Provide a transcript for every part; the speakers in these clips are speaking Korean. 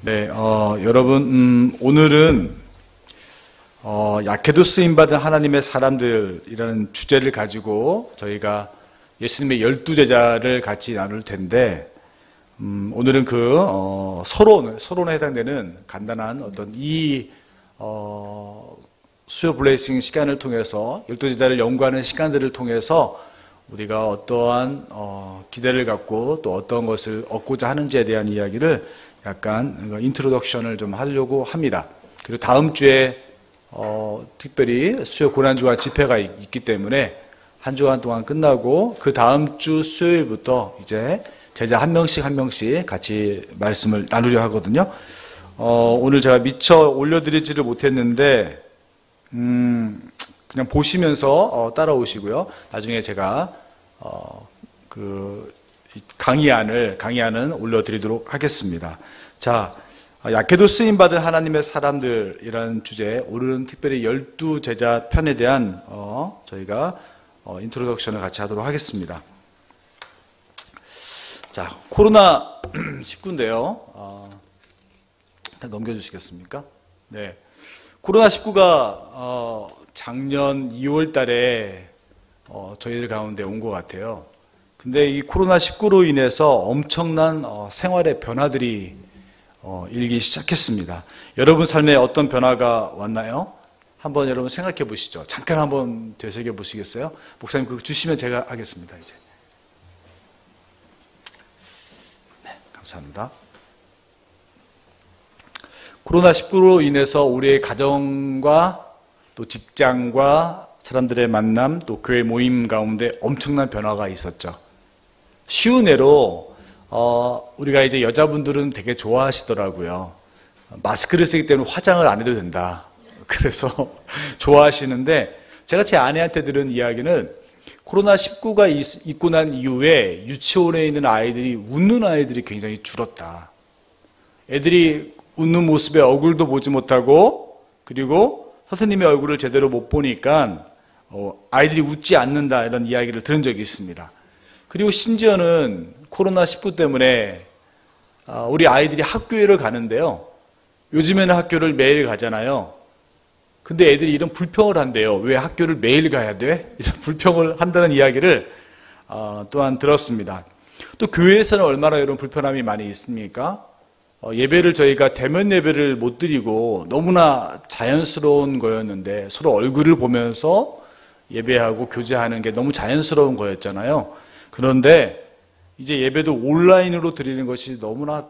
네, 여러분, 오늘은 약해도 쓰임받은 하나님의 사람들이라는 주제를 가지고 저희가 예수님의 12제자를 같이 나눌 텐데, 오늘은 서론에 해당되는 간단한 어떤 수요 블레이싱 시간을 통해서 12제자를 연구하는 시간들을 통해서 우리가 어떠한 기대를 갖고 또 어떤 것을 얻고자 하는지에 대한 이야기를 약간 인트로덕션을 좀 하려고 합니다. 그리고 다음 주에 특별히 수요 고난주간 집회가 있기 때문에 한 주간 동안 끝나고 그 다음 주 수요일부터 이제 제자 한 명씩 같이 말씀을 나누려 하거든요. 오늘 제가 미처 올려드리지를 못했는데 그냥 보시면서 따라오시고요. 나중에 제가 강의안은 올려드리도록 하겠습니다. 자, 약해도 쓰임받은 하나님의 사람들이라는 주제, 오늘은 특별히 12제자 편에 대한 저희가 인트로덕션을 같이 하도록 하겠습니다. 자, 코로나 19인데요. 넘겨주시겠습니까? 네. 코로나 19가 작년 2월 달에 저희들 가운데 온 것 같아요. 근데 이 코로나 19로 인해서 엄청난 생활의 변화들이 일기 시작했습니다. 여러분 삶에 어떤 변화가 왔나요? 한번 여러분 생각해 보시죠. 잠깐 한번 되새겨 보시겠어요? 목사님 그거 주시면 제가 하겠습니다. 이제. 네, 감사합니다. 코로나 19로 인해서 우리의 가정과 또 직장과 사람들의 만남 또 교회 모임 가운데 엄청난 변화가 있었죠. 쉬운 예로 우리가 이제 여자분들은 되게 좋아하시더라고요. 마스크를 쓰기 때문에 화장을 안 해도 된다. 그래서 좋아하시는데 제가 제 아내한테 들은 이야기는 코로나19가 있고 난 이후에 유치원에 있는 아이들이 웃는 아이들이 굉장히 줄었다. 애들이 웃는 모습에 얼굴도 보지 못하고 그리고 선생님의 얼굴을 제대로 못 보니까 아이들이 웃지 않는다 이런 이야기를 들은 적이 있습니다. 그리고 심지어는 코로나19 때문에 우리 아이들이 학교를 가는데요. 요즘에는 학교를 매일 가잖아요. 근데 애들이 이런 불평을 한대요. 왜 학교를 매일 가야 돼? 이런 불평을 한다는 이야기를 또한 들었습니다. 또 교회에서는 얼마나 이런 불편함이 많이 있습니까? 예배를 저희가 대면 예배를 못 드리고 너무나 자연스러운 거였는데 서로 얼굴을 보면서 예배하고 교제하는 게 너무 자연스러운 거였잖아요. 그런데 이제 예배도 온라인으로 드리는 것이 너무나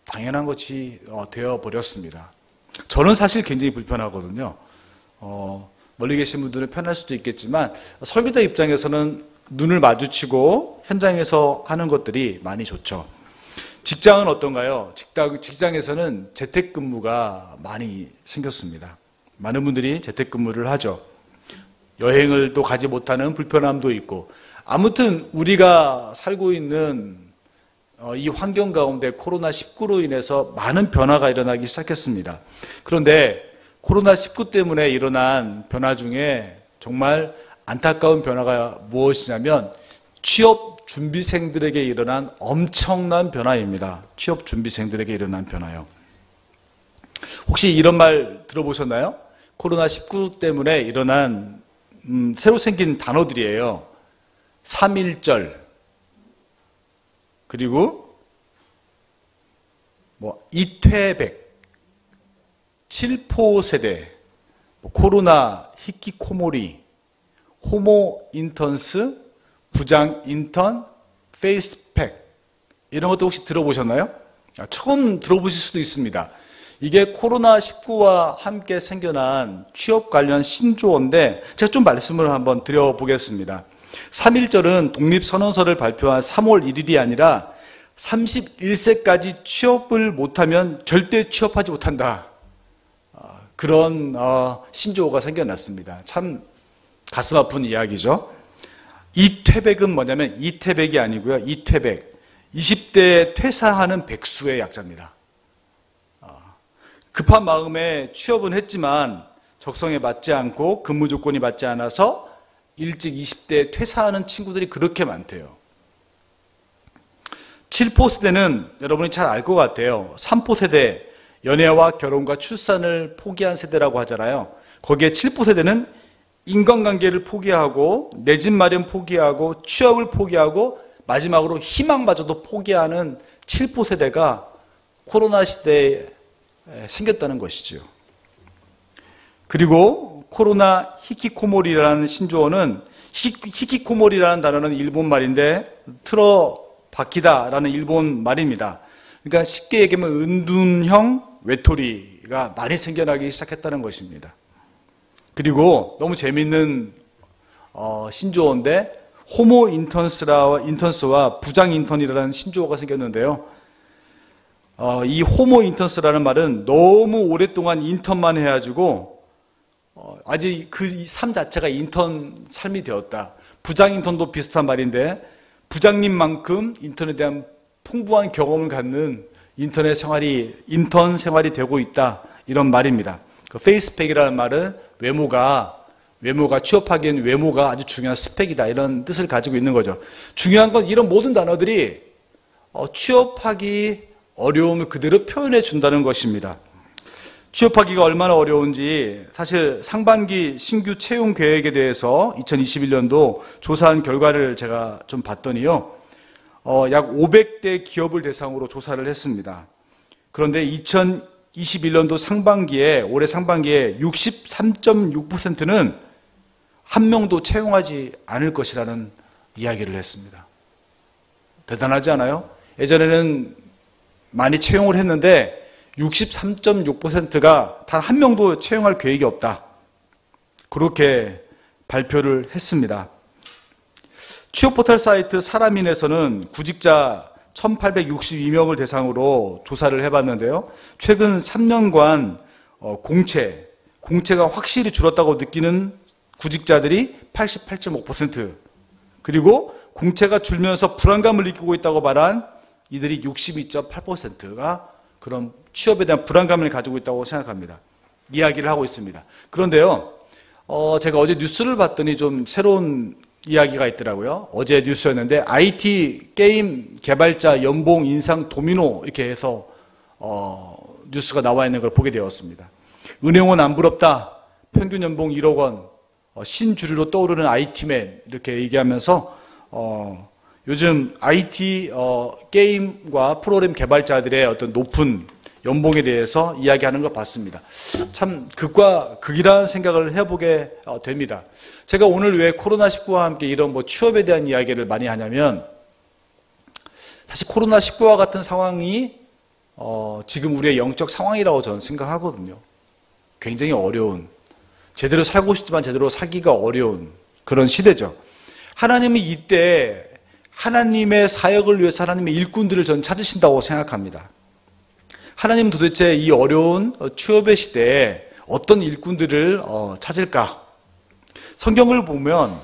당연한 것이 되어버렸습니다. 저는 사실 굉장히 불편하거든요. 멀리 계신 분들은 편할 수도 있겠지만 설교자 입장에서는 눈을 마주치고 현장에서 하는 것들이 많이 좋죠. 직장은 어떤가요? 직장에서는 재택근무가 많이 생겼습니다. 많은 분들이 재택근무를 하죠. 여행을 또 가지 못하는 불편함도 있고 아무튼 우리가 살고 있는 이 환경 가운데 코로나19로 인해서 많은 변화가 일어나기 시작했습니다. 그런데 코로나19 때문에 일어난 변화 중에 정말 안타까운 변화가 무엇이냐면 취업 준비생들에게 일어난 엄청난 변화입니다. 취업 준비생들에게 일어난 변화요. 혹시 이런 말 들어보셨나요? 코로나19 때문에 일어난 새로 생긴 단어들이에요. 3.1절 그리고 이퇴백 7포세대 코로나 히키코모리 호모 인턴스 부장 인턴 페이스팩 이런 것도 혹시 들어보셨나요? 처음 들어보실 수도 있습니다. 이게 코로나19와 함께 생겨난 취업 관련 신조어인데 제가 좀 말씀을 한번 드려보겠습니다. 3.1절은 독립선언서를 발표한 3월 1일이 아니라 31세까지 취업을 못하면 절대 취업하지 못한다. 그런 신조어가 생겨났습니다. 참 가슴 아픈 이야기죠. 이퇴백은 뭐냐면 이퇴백이 아니고요. 이퇴백. 20대에 퇴사하는 백수의 약자입니다. 급한 마음에 취업은 했지만 적성에 맞지 않고 근무 조건이 맞지 않아서 일찍 20대에 퇴사하는 친구들이 그렇게 많대요. 7포 세대는 여러분이 잘 알 것 같아요. 3포 세대, 연애와 결혼과 출산을 포기한 세대라고 하잖아요. 거기에 7포 세대는 인간관계를 포기하고 내 집 마련 포기하고 취업을 포기하고 마지막으로 희망마저도 포기하는 7포 세대가 코로나 시대에 생겼다는 것이죠. 그리고 코로나 히키코모리라는 신조어는 히키코모리라는 단어는 일본 말인데 틀어박히다라는 일본 말입니다. 그러니까 쉽게 얘기하면 은둔형 외톨이가 많이 생겨나기 시작했다는 것입니다. 그리고 너무 재밌는 신조어인데 호모 인턴스와 부장 인턴이라는 신조어가 생겼는데요. 이 호모 인턴스라는 말은 너무 오랫동안 인턴만 해가지고 아직 그 삶 자체가 인턴 삶이 되었다. 부장 인턴도 비슷한 말인데 부장님만큼 인턴에 대한 풍부한 경험을 갖는 인턴 생활이 되고 있다. 이런 말입니다. 그 페이스펙이라는 말은 외모가 취업하기엔 외모가 아주 중요한 스펙이다. 이런 뜻을 가지고 있는 거죠. 중요한 건 이런 모든 단어들이 취업하기 어려움을 그대로 표현해 준다는 것입니다. 취업하기가 얼마나 어려운지 사실 상반기 신규 채용 계획에 대해서 2021년도 조사한 결과를 제가 좀 봤더니요. 약 500대 기업을 대상으로 조사를 했습니다. 그런데 2021년도 올해 상반기에 63.6%는 한 명도 채용하지 않을 것이라는 이야기를 했습니다. 대단하지 않아요? 예전에는 많이 채용을 했는데 63.6%가 단 한 명도 채용할 계획이 없다. 그렇게 발표를 했습니다. 취업 포털 사이트 사람인에서는 구직자 1862명을 대상으로 조사를 해봤는데요. 최근 3년간 공채가 확실히 줄었다고 느끼는 구직자들이 88.5%, 그리고 공채가 줄면서 불안감을 느끼고 있다고 말한 이들이 62.8%가 그런 취업에 대한 불안감을 가지고 있다고 생각합니다. 이야기를 하고 있습니다. 그런데요, 제가 어제 뉴스를 봤더니 좀 새로운 이야기가 있더라고요. 어제 뉴스였는데 IT 게임 개발자 연봉 인상 도미노 이렇게 해서 뉴스가 나와 있는 걸 보게 되었습니다. 은행원 안 부럽다. 평균 연봉 1억 원. 신주류로 떠오르는 IT맨 이렇게 얘기하면서 요즘 IT 게임과 프로그램 개발자들의 어떤 높은 연봉에 대해서 이야기하는 걸 봤습니다. 참 극과 극이라는 생각을 해보게 됩니다. 제가 오늘 왜 코로나19와 함께 이런 취업에 대한 이야기를 많이 하냐면, 사실 코로나19와 같은 상황이 지금 우리의 영적 상황이라고 저는 생각하거든요. 굉장히 어려운, 제대로 살고 싶지만 제대로 살기가 어려운 그런 시대죠. 하나님이 이때 하나님의 사역을 위해서 하나님의 일꾼들을 저는 찾으신다고 생각합니다. 하나님은 도대체 이 어려운 취업의 시대에 어떤 일꾼들을 찾을까? 성경을 보면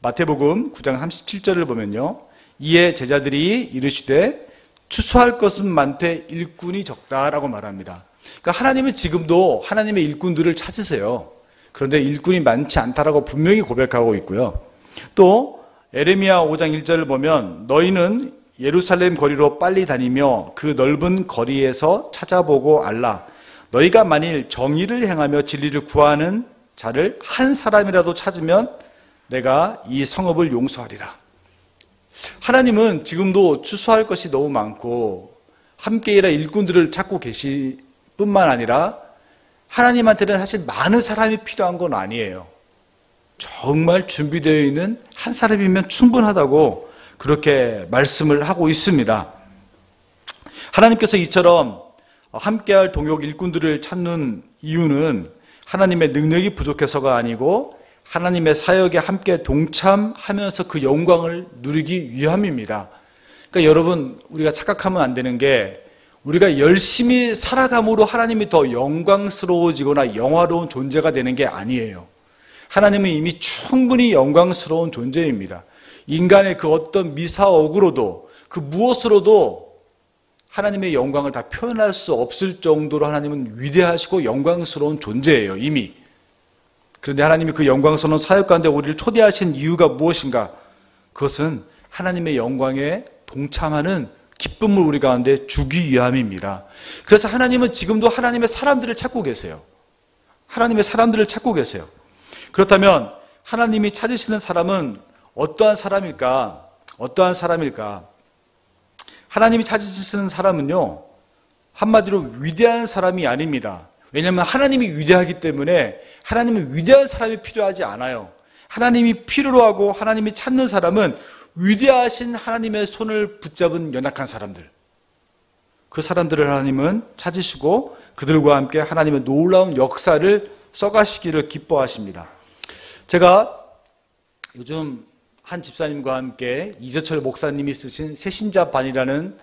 마태복음 9장 37절을 보면요. 이에 제자들이 이르시되 추수할 것은 많되 일꾼이 적다라고 말합니다. 그러니까 하나님은 지금도 하나님의 일꾼들을 찾으세요. 그런데 일꾼이 많지 않다라고 분명히 고백하고 있고요. 또 에레미야 5장 1절을 보면 너희는 예루살렘 거리로 빨리 다니며 그 넓은 거리에서 찾아보고 알라. 너희가 만일 정의를 행하며 진리를 구하는 자를 한 사람이라도 찾으면 내가 이 성읍을 용서하리라. 하나님은 지금도 추수할 것이 너무 많고 함께 일할 일꾼들을 찾고 계실 뿐만 아니라 하나님한테는 사실 많은 사람이 필요한 건 아니에요. 정말 준비되어 있는 한 사람이면 충분하다고 그렇게 말씀을 하고 있습니다. 하나님께서 이처럼 함께할 동역 일꾼들을 찾는 이유는 하나님의 능력이 부족해서가 아니고 하나님의 사역에 함께 동참하면서 그 영광을 누리기 위함입니다. 그러니까 여러분, 우리가 착각하면 안 되는 게 우리가 열심히 살아감으로 하나님이 더 영광스러워지거나 영화로운 존재가 되는 게 아니에요. 하나님은 이미 충분히 영광스러운 존재입니다. 인간의 그 어떤 미사억으로도 그 무엇으로도 하나님의 영광을 다 표현할 수 없을 정도로 하나님은 위대하시고 영광스러운 존재예요, 이미. 그런데 하나님이 그 영광스러운 사역 가운데 우리를 초대하신 이유가 무엇인가? 그것은 하나님의 영광에 동참하는 기쁨을 우리 가운데 주기 위함입니다. 그래서 하나님은 지금도 하나님의 사람들을 찾고 계세요. 하나님의 사람들을 찾고 계세요. 그렇다면 하나님이 찾으시는 사람은 어떠한 사람일까? 어떠한 사람일까? 하나님이 찾으시는 사람은요, 한마디로 위대한 사람이 아닙니다. 왜냐하면 하나님이 위대하기 때문에 하나님은 위대한 사람이 필요하지 않아요. 하나님이 필요로 하고 하나님이 찾는 사람은 위대하신 하나님의 손을 붙잡은 연약한 사람들, 그 사람들을 하나님은 찾으시고 그들과 함께 하나님의 놀라운 역사를 써가시기를 기뻐하십니다. 제가 요즘 한 집사님과 함께 이재철 목사님이 쓰신 새신자반이라는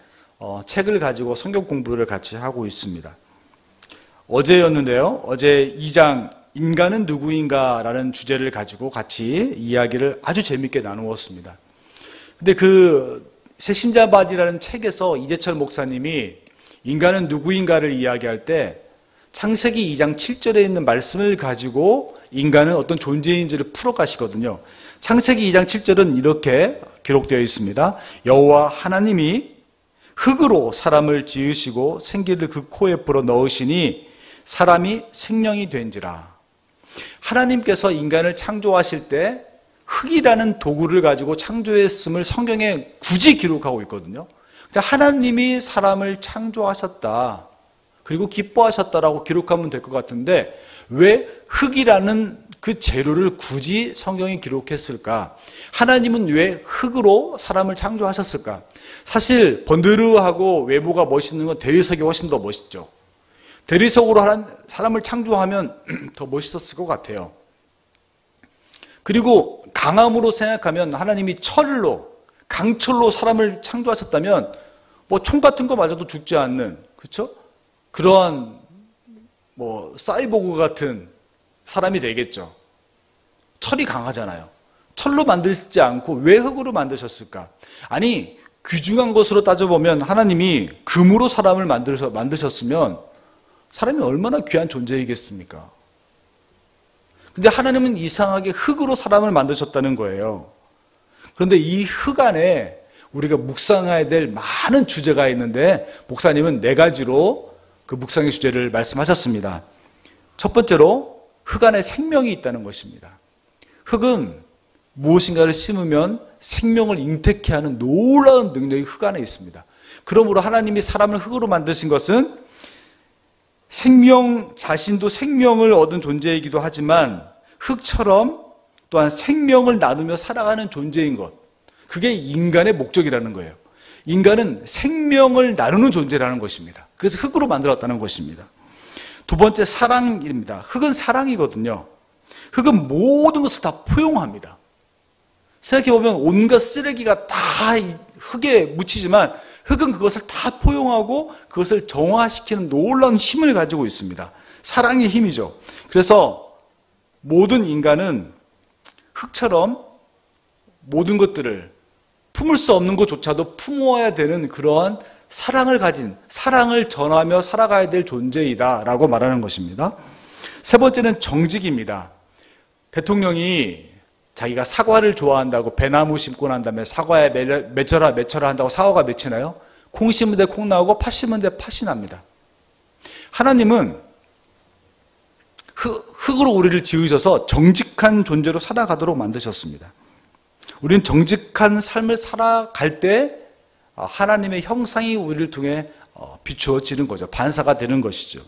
책을 가지고 성경 공부를 같이 하고 있습니다. 어제였는데요. 어제 2장 인간은 누구인가 라는 주제를 가지고 같이 이야기를 아주 재밌게 나누었습니다. 근데 그 새신자반이라는 책에서 이재철 목사님이 인간은 누구인가를 이야기할 때 창세기 2장 7절에 있는 말씀을 가지고 인간은 어떤 존재인지를 풀어가시거든요. 창세기 2장 7절은 이렇게 기록되어 있습니다. 여호와 하나님이 흙으로 사람을 지으시고 생기를 그 코에 불어 넣으시니 사람이 생명이 된지라. 하나님께서 인간을 창조하실 때 흙이라는 도구를 가지고 창조했음을 성경에 굳이 기록하고 있거든요. 하나님이 사람을 창조하셨다, 그리고 기뻐하셨다라고 기록하면 될 것 같은데 왜 흙이라는 그 재료를 굳이 성경이 기록했을까? 하나님은 왜 흙으로 사람을 창조하셨을까? 사실 번드르하고 외모가 멋있는 건 대리석이 훨씬 더 멋있죠. 대리석으로 사람을 창조하면 더 멋있었을 것 같아요. 그리고 강함으로 생각하면 하나님이 강철로 사람을 창조하셨다면 뭐 총 같은 거 맞아도 죽지 않는, 그렇죠? 그러한 사이보그 같은 사람이 되겠죠. 철이 강하잖아요. 철로 만들지 않고 왜 흙으로 만드셨을까? 아니, 귀중한 것으로 따져보면 하나님이 금으로 사람을 만드셨으면 사람이 얼마나 귀한 존재이겠습니까? 근데 하나님은 이상하게 흙으로 사람을 만드셨다는 거예요. 그런데 이 흙 안에 우리가 묵상해야 될 많은 주제가 있는데 목사님은 4가지로 그 묵상의 주제를 말씀하셨습니다. 첫 번째로 흙 안에 생명이 있다는 것입니다. 흙은 무엇인가를 심으면 생명을 잉태케 하는 놀라운 능력이 흙 안에 있습니다. 그러므로 하나님이 사람을 흙으로 만드신 것은 생명 자신도 생명을 얻은 존재이기도 하지만 흙처럼 또한 생명을 나누며 살아가는 존재인 것, 그게 인간의 목적이라는 거예요. 인간은 생명을 나누는 존재라는 것입니다. 그래서 흙으로 만들었다는 것입니다. 두 번째, 사랑입니다. 흙은 사랑이거든요. 흙은 모든 것을 다 포용합니다. 생각해보면 온갖 쓰레기가 다 흙에 묻히지만 흙은 그것을 다 포용하고 그것을 정화시키는 놀라운 힘을 가지고 있습니다. 사랑의 힘이죠. 그래서 모든 인간은 흙처럼 모든 것들을 품을 수 없는 것조차도 품어야 되는 그러한 사랑을 가진, 사랑을 전하며 살아가야 될 존재이다 라고 말하는 것입니다. 세 번째는 정직입니다. 대통령이 자기가 사과를 좋아한다고 배나무 심고 난 다음에 사과에 맺혀라 한다고 사과가 맺히나요? 콩 심은 데 콩 나오고 팥 심은 데 팥이 납니다. 하나님은 흙으로 우리를 지으셔서 정직한 존재로 살아가도록 만드셨습니다. 우리는 정직한 삶을 살아갈 때 하나님의 형상이 우리를 통해 비추어지는 거죠. 반사가 되는 것이죠.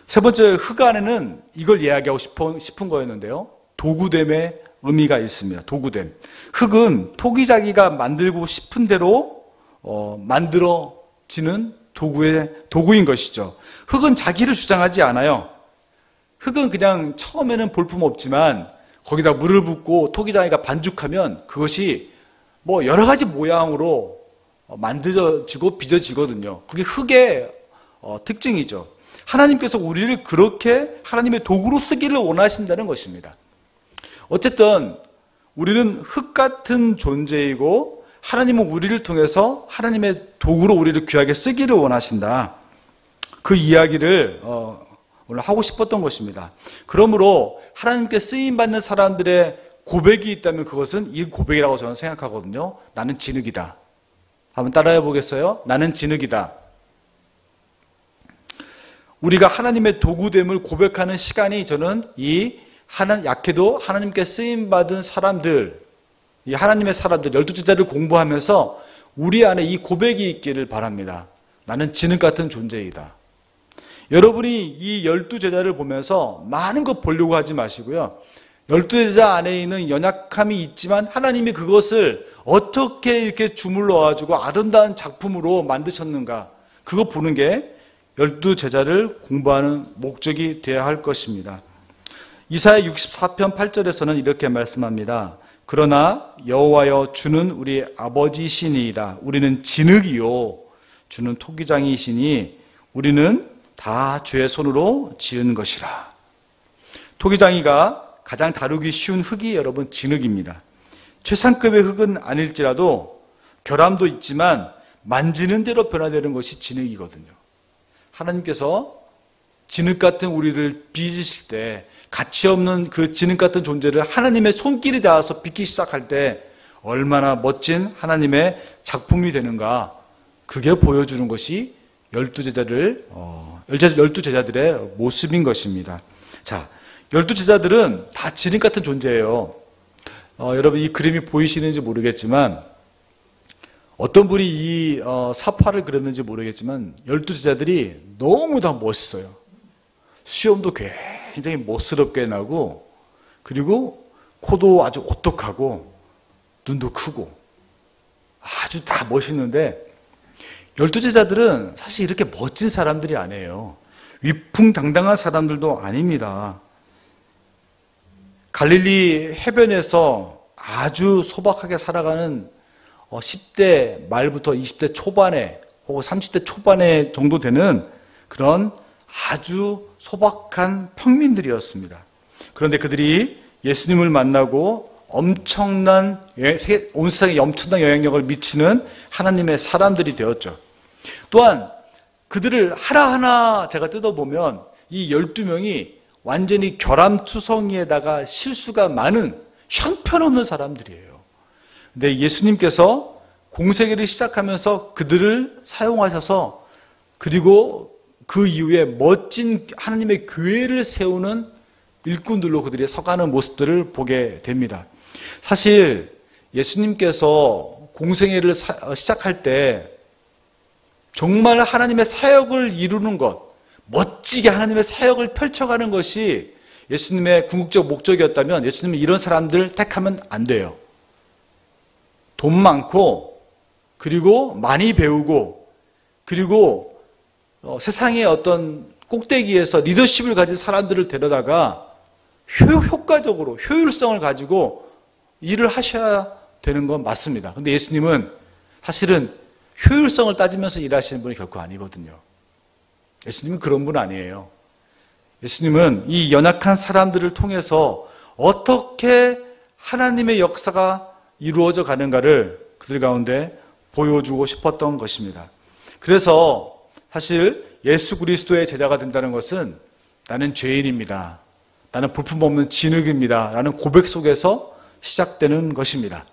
세 번째, 흙 안에는 이걸 이야기하고 싶은 거였는데요. 도구됨의 의미가 있습니다. 도구됨. 흙은 토기자기가 만들고 싶은 대로 만들어지는 도구인 것이죠. 흙은 자기를 주장하지 않아요. 흙은 그냥 처음에는 볼품없지만 거기다 물을 붓고 토기장이가 반죽하면 그것이 여러 가지 모양으로 만들어지고 빚어지거든요. 그게 흙의 특징이죠. 하나님께서 우리를 그렇게 하나님의 도구로 쓰기를 원하신다는 것입니다. 어쨌든 우리는 흙 같은 존재이고 하나님은 우리를 통해서 하나님의 도구로 우리를 귀하게 쓰기를 원하신다. 그 이야기를 오늘 하고 싶었던 것입니다. 그러므로 하나님께 쓰임받는 사람들의 고백이 있다면 그것은 이 고백이라고 저는 생각하거든요. 나는 진흙이다. 한번 따라해 보겠어요? 나는 진흙이다. 우리가 하나님의 도구됨을 고백하는 시간이 저는 약해도 하나님께 쓰임받은 사람들, 이 하나님의 사람들, 12제자를 공부하면서 우리 안에 이 고백이 있기를 바랍니다. 나는 진흙 같은 존재이다. 여러분이 이 12제자를 보면서 많은 것 보려고 하지 마시고요. 12제자 안에 있는 연약함이 있지만 하나님이 그것을 어떻게 이렇게 주물러 가지고 아름다운 작품으로 만드셨는가, 그거 보는 게 12제자를 공부하는 목적이 되어야 할 것입니다. 이사야 64편 8절에서는 이렇게 말씀합니다. 그러나 여호와여 주는 우리 아버지시니이다. 우리는 진흙이요 주는 토기장이시니 우리는 다 주의 손으로 지은 것이라. 토기장이가 가장 다루기 쉬운 흙이 여러분 진흙입니다. 최상급의 흙은 아닐지라도 결함도 있지만 만지는 대로 변화되는 것이 진흙이거든요. 하나님께서 진흙 같은 우리를 빚으실 때, 가치 없는 그 진흙 같은 존재를 하나님의 손길이 닿아서 빚기 시작할 때 얼마나 멋진 하나님의 작품이 되는가, 그게 보여주는 것이 12제자들의 모습인 것입니다. 자, 12제자들은 다 진흙 같은 존재예요. 여러분 이 그림이 보이시는지 모르겠지만, 어떤 분이 이 사파를 그렸는지 모르겠지만 12제자들이 너무 다 멋있어요. 수염도 굉장히 멋스럽게 나고, 그리고 코도 아주 오똑하고 눈도 크고 아주 다 멋있는데, 12제자들은 사실 이렇게 멋진 사람들이 아니에요. 위풍당당한 사람들도 아닙니다. 갈릴리 해변에서 아주 소박하게 살아가는 10대 말부터 20대 초반에 혹은 30대 초반에 정도 되는 그런 아주 소박한 평민들이었습니다. 그런데 그들이 예수님을 만나고 엄청난, 온 세상에 엄청난 영향력을 미치는 하나님의 사람들이 되었죠. 또한 그들을 하나하나 제가 뜯어보면 이 12명이 완전히 결함투성이에다가 실수가 많은 형편없는 사람들이에요. 근데 예수님께서 공생애를 시작하면서 그들을 사용하셔서, 그리고 그 이후에 멋진 하나님의 교회를 세우는 일꾼들로 그들이 서가는 모습들을 보게 됩니다. 사실 예수님께서 공생애를 시작할 때 정말 하나님의 사역을 이루는 것, 멋지게 하나님의 사역을 펼쳐가는 것이 예수님의 궁극적 목적이었다면 예수님은 이런 사람들 택하면 안 돼요. 돈 많고, 그리고 많이 배우고, 그리고 세상의 어떤 꼭대기에서 리더십을 가진 사람들을 데려다가 효과적으로 효율성을 가지고 일을 하셔야 되는 건 맞습니다. 근데 예수님은 사실은 효율성을 따지면서 일하시는 분이 결코 아니거든요. 예수님은 그런 분 아니에요. 예수님은 이 연약한 사람들을 통해서 어떻게 하나님의 역사가 이루어져 가는가를 그들 가운데 보여주고 싶었던 것입니다. 그래서 사실 예수 그리스도의 제자가 된다는 것은 나는 죄인입니다, 나는 볼품없는 진흙입니다 라는 고백 속에서 시작되는 것입니다.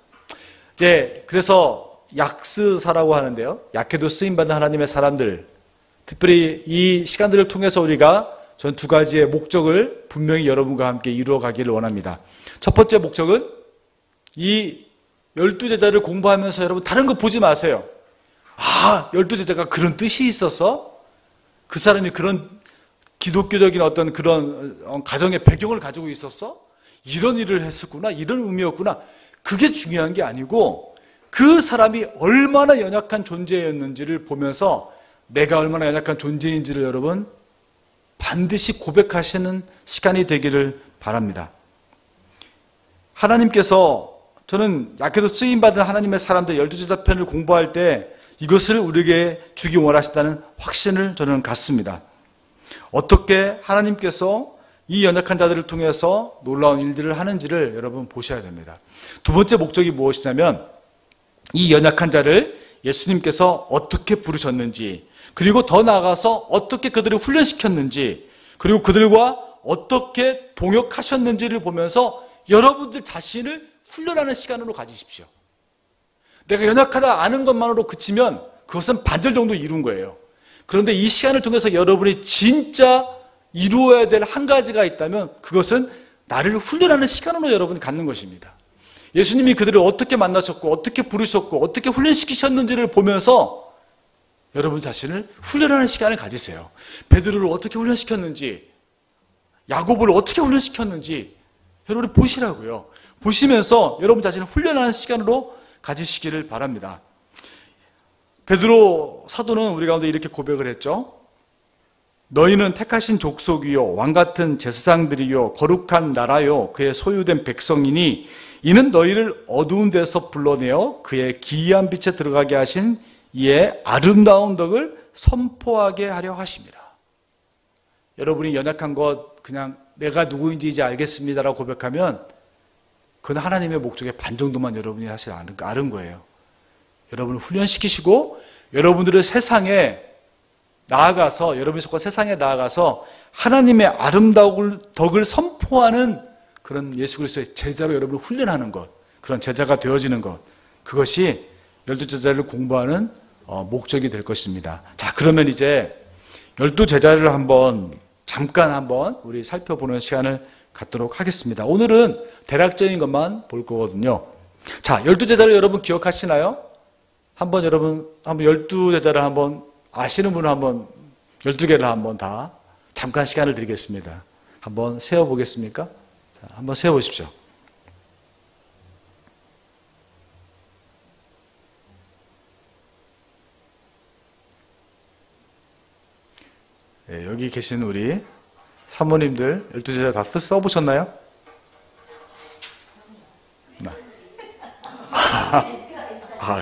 이제 그래서 약스사라고 하는데요, 약해도 쓰임받는 하나님의 사람들, 특별히 이 시간들을 통해서 우리가 전 두 가지의 목적을 분명히 여러분과 함께 이루어 가기를 원합니다. 첫 번째 목적은 이 12제자를 공부하면서 여러분 다른 거 보지 마세요. 아, 12제자가 그런 뜻이 있었어? 그 사람이 그런 기독교적인 어떤 그런 가정의 배경을 가지고 있었어? 이런 일을 했었구나, 이런 의미였구나. 그게 중요한 게 아니고 그 사람이 얼마나 연약한 존재였는지를 보면서 내가 얼마나 연약한 존재인지를 여러분 반드시 고백하시는 시간이 되기를 바랍니다. 하나님께서, 저는 약해도 쓰임받은 하나님의 사람들 12제자 편을 공부할 때 이것을 우리에게 주기 원하신다는 확신을 저는 갖습니다. 어떻게 하나님께서 이 연약한 자들을 통해서 놀라운 일들을 하는지를 여러분 보셔야 됩니다. 두 번째 목적이 무엇이냐면 이 연약한 자를 예수님께서 어떻게 부르셨는지, 그리고 더 나아가서 어떻게 그들을 훈련시켰는지, 그리고 그들과 어떻게 동역하셨는지를 보면서 여러분들 자신을 훈련하는 시간으로 가지십시오. 내가 연약하다 아는 것만으로 그치면 그것은 반절 정도 이룬 거예요. 그런데 이 시간을 통해서 여러분이 진짜 이루어야 될 한 가지가 있다면 그것은 나를 훈련하는 시간으로 여러분이 갖는 것입니다. 예수님이 그들을 어떻게 만나셨고 어떻게 부르셨고 어떻게 훈련시키셨는지를 보면서 여러분 자신을 훈련하는 시간을 가지세요. 베드로를 어떻게 훈련시켰는지, 야고보를 어떻게 훈련시켰는지 여러분이 보시라고요. 보시면서 여러분 자신을 훈련하는 시간으로 가지시기를 바랍니다. 베드로 사도는 우리 가운데 이렇게 고백을 했죠. 너희는 택하신 족속이요 왕같은 제사장들이요 거룩한 나라요 그의 소유된 백성이니 이는 너희를 어두운 데서 불러내어 그의 기이한 빛에 들어가게 하신 이의 아름다운 덕을 선포하게 하려 하십니다. 여러분이 연약한 것 그냥 내가 누구인지 이제 알겠습니다라고 고백하면 그건 하나님의 목적의 반 정도만 여러분이 사실 아는 거예요. 여러분을 훈련시키시고 여러분들을 세상에 나아가서 여러분이 속한 세상에 나아가서 하나님의 아름다운 덕을 선포하는 그런 예수 그리스도의 제자로 여러분을 훈련하는 것, 그런 제자가 되어지는 것, 그것이 12제자를 공부하는 목적이 될 것입니다. 자, 그러면 이제 12제자를 잠깐 한번 우리 살펴보는 시간을 갖도록 하겠습니다. 오늘은 대략적인 것만 볼 거거든요. 자, 12제자를 여러분 기억하시나요? 여러분 12제자를 한번 아시는 분은 한번 12개를 한번 다 잠깐 시간을 드리겠습니다. 한번 세어보겠습니까? 자, 한번 세어보십시오. 네, 여기 계신 우리 사모님들 12제자 다 써보셨나요? 네.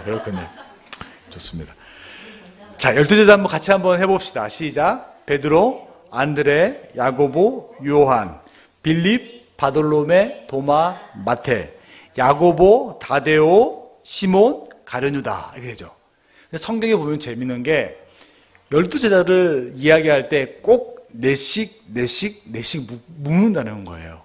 그렇군요. 좋습니다. 자, 12제자 한번 같이 한번 해봅시다. 시작. 베드로, 안드레, 야고보, 요한, 빌립, 바돌로메, 도마, 마테, 야고보, 다데오, 시몬, 가룟유다. 이렇게 되죠. 성경에 보면 재밌는 게 12제자를 이야기할 때 꼭 넷씩 묶는다는 거예요.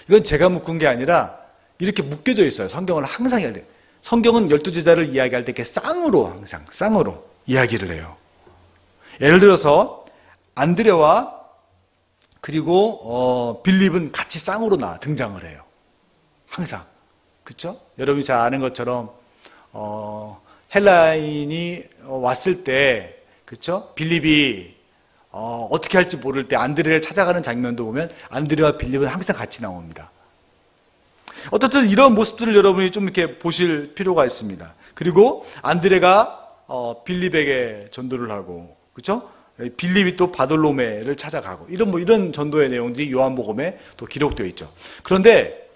이건 제가 묶은 게 아니라 이렇게 묶여져 있어요. 성경을 항상 이야기할 때. 성경은 12제자를 이야기할 때 이렇게 쌍으로 이야기를 해요. 예를 들어서 안드레와 그리고 빌립은 같이 쌍으로 등장을 해요. 항상. 그렇죠? 여러분이 잘 아는 것처럼 헬라인이 왔을 때 그렇죠? 빌립이 어떻게 할지 모를 때 안드레를 찾아가는 장면도 보면 안드레와 빌립은 항상 같이 나옵니다. 어떻든 이런 모습들을 여러분이 좀 이렇게 보실 필요가 있습니다. 그리고 안드레가 빌립에게 전도를 하고, 그렇죠? 빌립이 또 바돌로메를 찾아가고 이런 전도의 내용들이 요한복음에 또 기록되어 있죠. 그런데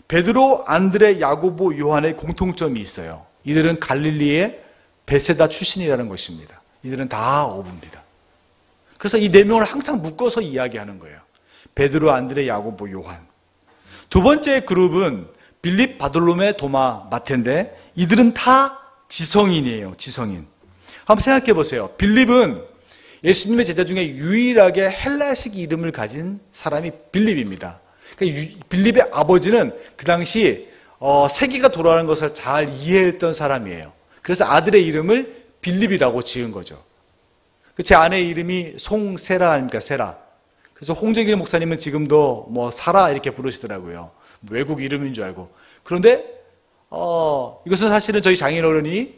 베드로, 안드레, 야고보, 요한의 공통점이 있어요. 이들은 갈릴리의 베세다 출신이라는 것입니다. 이들은 다 어부입니다. 그래서 이 네 명을 항상 묶어서 이야기하는 거예요. 베드로, 안드레, 야고보, 요한. 두 번째 그룹은 빌립, 바돌로메, 도마, 마테인데 이들은 다 지성인이에요. 지성인. 한번 생각해 보세요. 빌립은 예수님의 제자 중에 유일하게 헬라식 이름을 가진 사람이 빌립입니다. 빌립의 아버지는 그 당시 세계가 돌아가는 것을 잘 이해했던 사람이에요. 그래서 아들의 이름을 빌립이라고 지은 거죠. 제 아내의 이름이 송세라 아닙니까? 세라. 그래서 홍정길 목사님은 지금도 사라 이렇게 부르시더라고요. 외국 이름인 줄 알고. 그런데 이것은 사실은 저희 장인어른이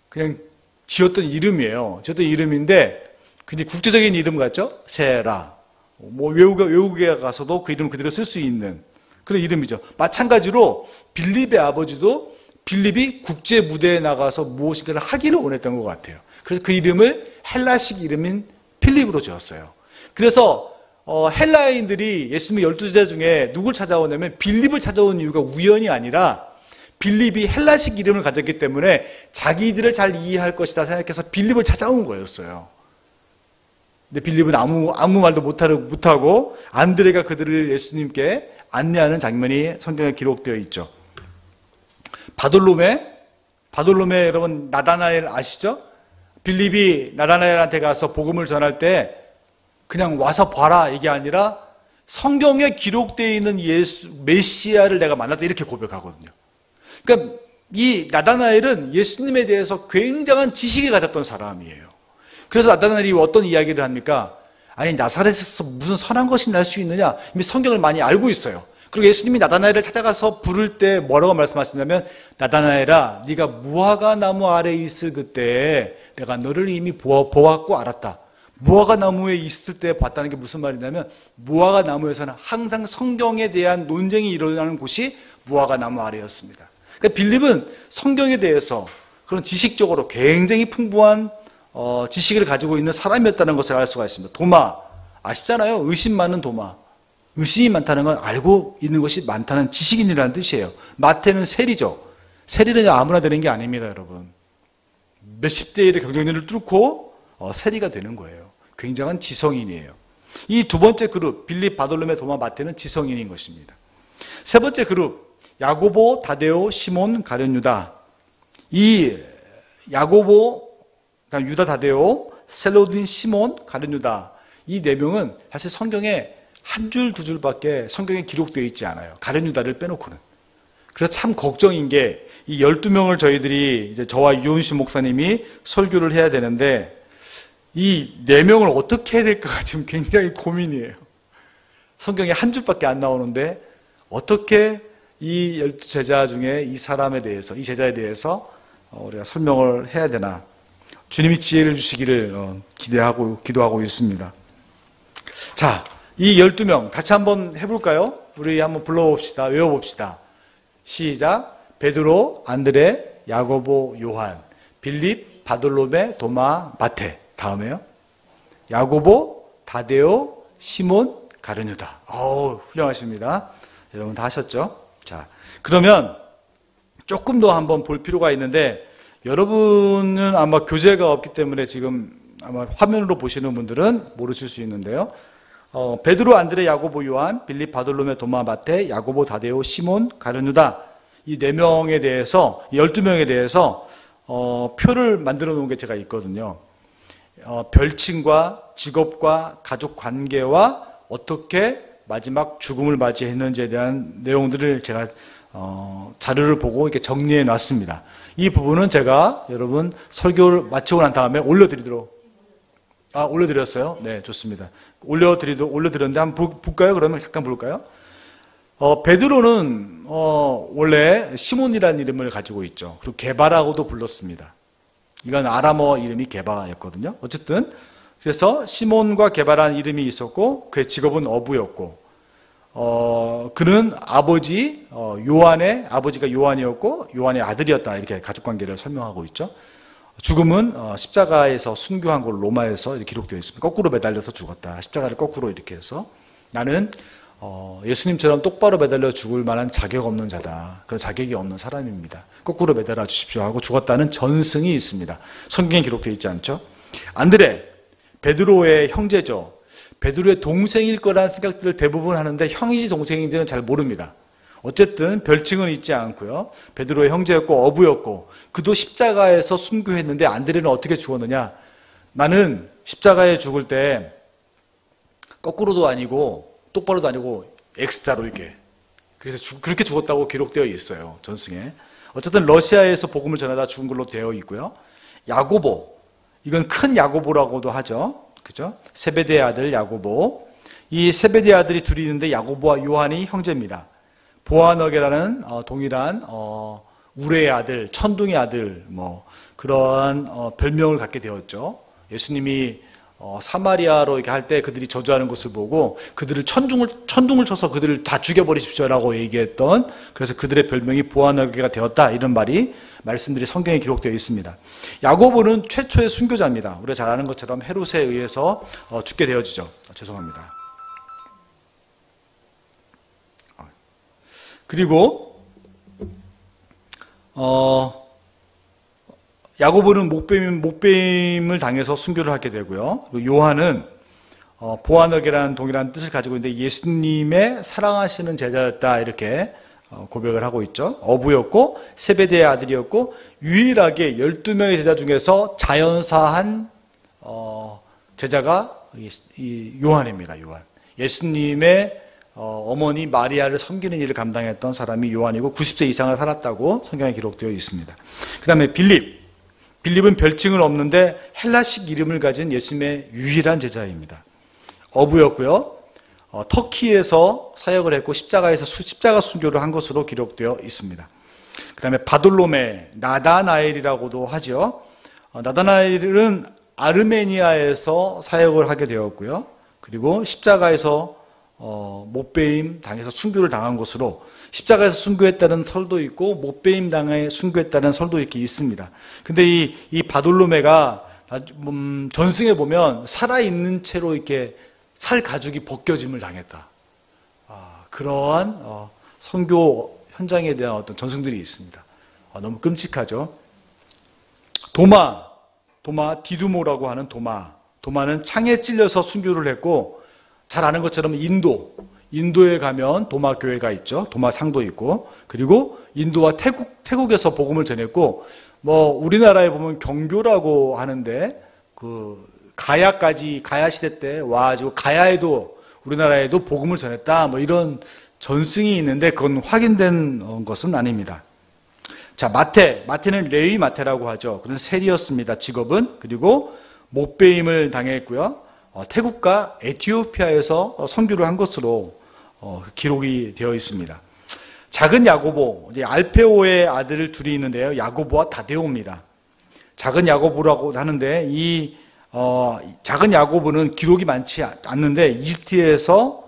그냥 지었던 이름이에요. 지었던 이름인데 굉장히 국제적인 이름 같죠? 세라. 외국에 가서도 그 이름 그대로 쓸 수 있는 그런 이름이죠. 마찬가지로 빌립의 아버지도 빌립이 국제 무대에 나가서 무엇인가를 하기를 원했던 것 같아요. 그래서 그 이름을 헬라식 이름인 필립으로 지었어요. 그래서 헬라인들이 예수님의 12제자 중에 누굴 찾아오냐면 빌립을 찾아온 이유가 우연이 아니라 빌립이 헬라식 이름을 가졌기 때문에 자기들을 잘 이해할 것이다 생각해서 빌립을 찾아온 거였어요. 근데 빌립은 아무 말도 못하고 안드레가 그들을 예수님께 안내하는 장면이 성경에 기록되어 있죠. 바돌로메 여러분 나다나엘 아시죠? 빌립이 나다나엘한테 가서 복음을 전할 때 그냥 와서 봐라 이게 아니라 성경에 기록되어 있는 메시아를 내가 만났다 이렇게 고백하거든요. 그러니까 이 나다나엘은 예수님에 대해서 굉장한 지식을 가졌던 사람이에요. 그래서 나다나엘이 어떤 이야기를 합니까? 아니 나사렛에서 무슨 선한 것이 날 수 있느냐? 이미 성경을 많이 알고 있어요. 그리고 예수님이 나다나엘을 찾아가서 부를 때 뭐라고 말씀하시냐면 나다나엘아 네가 무화과 나무 아래에 있을 그때 내가 너를 이미 보았고 알았다. 무화과 나무에 있을 때 봤다는 게 무슨 말이냐면 무화과 나무에서는 항상 성경에 대한 논쟁이 일어나는 곳이 무화과 나무 아래였습니다. 그러니까 빌립은 성경에 대해서 그런 지식적으로 굉장히 풍부한 지식을 가지고 있는 사람이었다는 것을 알 수가 있습니다. 도마 아시잖아요. 의심 많은 도마. 의심이 많다는 건 알고 있는 것이 많다는 지식인이라는 뜻이에요. 마태는 세리죠. 세리는 아무나 되는 게 아닙니다, 여러분. 몇십 대 1의 경쟁률을 뚫고 세리가 되는 거예요. 굉장한 지성인이에요. 이 두 번째 그룹 빌립, 바돌로메, 도마, 마태는 지성인인 것입니다. 세 번째 그룹 야고보, 다데오, 시몬, 가룟, 유다. 이 야고보, 유다, 다데오, 셀로딘, 시몬, 가룟, 유다. 이 네 명은 사실 성경에 한 줄, 두 줄밖에 성경에 기록되어 있지 않아요. 가룟, 유다를 빼놓고는. 그래서 참 걱정인 게 이 12명을 저희들이 이제 저와 유은신 목사님이 설교를 해야 되는데 이 4명을 어떻게 해야 될까가 지금 굉장히 고민이에요. 성경에 한 줄밖에 안 나오는데 어떻게 이 12제자 중에 이 사람에 대해서, 이 제자에 대해서 우리가 설명을 해야 되나. 주님이 지혜를 주시기를 기도하고 있습니다. 자, 이 12명 같이 한번 해볼까요? 우리 한번 불러봅시다. 외워봅시다. 시작. 베드로, 안드레, 야고보, 요한, 빌립, 바돌로메, 도마, 마테. 다음에요. 야고보, 다데오, 시몬, 가룟, 유다. 훌륭하십니다. 여러분 다 하셨죠? 자, 그러면 조금 더 한번 볼 필요가 있는데 여러분은 아마 교재가 없기 때문에 지금 아마 화면으로 보시는 분들은 모르실 수 있는데요. 베드로, 안드레, 야고보, 요한, 빌립, 바돌로메, 도마, 마테, 야고보, 다데오, 시몬, 가룟, 유다. 이 4명에 대해서, 12명에 대해서 표를 만들어 놓은 게 제가 있거든요. 별칭과 직업과 가족 관계와 어떻게 마지막 죽음을 맞이했는지에 대한 내용들을 제가 자료를 보고 이렇게 정리해 놨습니다. 이 부분은 제가 여러분 설교를 마치고 난 다음에 올려드렸어요? 네, 좋습니다. 올려드렸는데 한번 볼까요? 그러면 잠깐 볼까요? 베드로는 원래 시몬이라는 이름을 가지고 있죠. 그리고 게바라고도 불렀습니다. 이건 아람어 이름이 게바였거든요. 어쨌든 그래서 시몬과 게바라는 이름이 있었고 그의 직업은 어부였고 그는 아버지 요한의 아버지가 요한이었고 요한의 아들이었다. 이렇게 가족관계를 설명하고 있죠. 죽음은 십자가에서 순교한 걸로 로마에서 이렇게 기록되어 있습니다. 거꾸로 매달려서 죽었다. 십자가를 거꾸로 이렇게 해서 나는 예수님처럼 똑바로 매달려 죽을 만한 자격 없는 자다. 그런 자격이 없는 사람입니다. 거꾸로 매달아 주십시오 하고 죽었다는 전승이 있습니다. 성경에 기록되어 있지 않죠? 안드레, 베드로의 형제죠. 베드로의 동생일 거라는 생각들을 대부분 하는데 형인지 동생인지는 잘 모릅니다. 어쨌든 별칭은 있지 않고요. 베드로의 형제였고 어부였고 그도 십자가에서 순교했는데 안드레는 어떻게 죽었느냐? 나는 십자가에 죽을 때 거꾸로도 아니고 똑바로도 아니고 X자로 이렇게 그래서 그렇게 죽었다고 기록되어 있어요. 전승에. 어쨌든 러시아에서 복음을 전하다 죽은 걸로 되어 있고요. 야고보, 이건 큰 야고보라고도 하죠. 그죠? 세베대의 아들 야고보. 이 세베대의 아들이 둘이 있는데 야고보와 요한이 형제입니다. 보아너게라는 동일한 우레의 아들, 천둥의 아들 뭐 그러한 별명을 갖게 되었죠. 예수님이 사마리아로 이렇게 할 때 그들이 저주하는 것을 보고 그들을 천둥을 쳐서 그들을 다 죽여버리십시오라고 얘기했던 그래서 그들의 별명이 보아너게가 되었다 이런 말씀들이 성경에 기록되어 있습니다. 야고보는 최초의 순교자입니다. 우리가 잘 아는 것처럼 헤롯에 의해서 죽게 되어지죠. 죄송합니다. 그리고 야고보는 목배임을 당해서 순교를 하게 되고요. 요한은 보아너게라는 동일한 뜻을 가지고 있는데 예수님의 사랑하시는 제자였다 이렇게 고백을 하고 있죠. 어부였고 세베대의 아들이었고 유일하게 12명의 제자 중에서 자연사한 제자가 이 요한입니다. 요한. 예수님의 어머니 마리아를 섬기는 일을 감당했던 사람이 요한이고 90세 이상을 살았다고 성경에 기록되어 있습니다. 그 다음에 빌립은 별칭은 없는데 헬라식 이름을 가진 예수님의 유일한 제자입니다. 어부였고요. 터키에서 사역을 했고 십자가 순교를 한 것으로 기록되어 있습니다. 그 다음에 바돌로메, 나다나엘이라고도 하죠. 나다나엘은 아르메니아에서 사역을 하게 되었고요. 그리고 십자가에서 못배임 당해서 순교를 당한 것으로 십자가에서 순교했다는 설도 있고 못배임 당해 순교했다는 설도 이렇게 있습니다. 근데 이 바돌로메가 전승에 보면 살아있는 채로 이렇게 살 가죽이 벗겨짐을 당했다. 그러한 선교 현장에 대한 어떤 전승들이 있습니다. 너무 끔찍하죠. 도마 디두모라고 하는 도마는 창에 찔려서 순교를 했고, 잘 아는 것처럼 인도에 가면 도마 교회가 있죠. 도마 상도 있고, 그리고 인도와 태국에서 복음을 전했고, 우리나라에 보면 경교라고 하는데 가야 시대 때 와가지고 가야에도 우리나라에도 복음을 전했다. 이런 전승이 있는데 그건 확인된 것은 아닙니다. 자, 마태는 레위 마태라고 하죠. 그는 세리였습니다. 직업은. 그리고 못배임을 당했고요. 태국과 에티오피아에서 선교를 한 것으로 기록이 되어 있습니다. 작은 야고보, 알페오의 아들 둘이 있는데요. 야고보와 다데오입니다. 작은 야고보라고 하는데 이 작은 야고보는 기록이 많지 않는데 이집트에서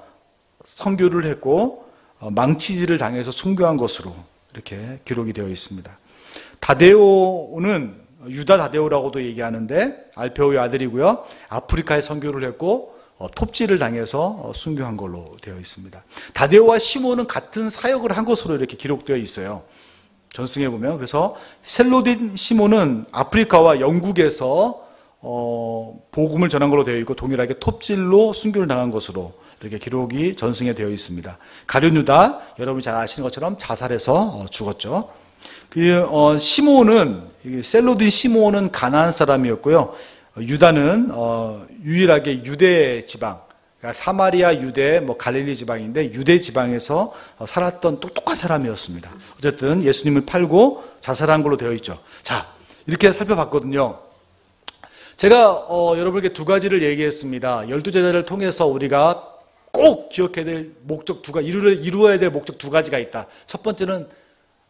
선교를 했고 망치질을 당해서 순교한 것으로 이렇게 기록이 되어 있습니다. 다데오는 유다 다데오라고도 얘기하는데 알페오의 아들이고요. 아프리카에 선교를 했고 톱질을 당해서 순교한 걸로 되어 있습니다. 다데오와 시몬은 같은 사역을 한 것으로 이렇게 기록되어 있어요. 전승에 보면. 그래서 셀로딘 시몬은 아프리카와 영국에서 복음을 전한 걸로 되어 있고 동일하게 톱질로 순교를 당한 것으로 이렇게 기록이 전승에 되어 있습니다. 가룟 유다, 여러분이 잘 아시는 것처럼 자살해서 죽었죠. 셀로딘 시몬은 가나안 사람이었고요. 유다는 유일하게 유대 지방, 그러니까 사마리아, 유대, 갈릴리 지방인데 유대 지방에서 살았던 똑똑한 사람이었습니다. 어쨌든 예수님을 팔고 자살한 걸로 되어 있죠. 자, 이렇게 살펴봤거든요. 제가 여러분에게 두 가지를 얘기했습니다. 12제자를 통해서 우리가 꼭 기억해야 될 목적 이루어야 될 목적 두 가지가 있다. 첫 번째는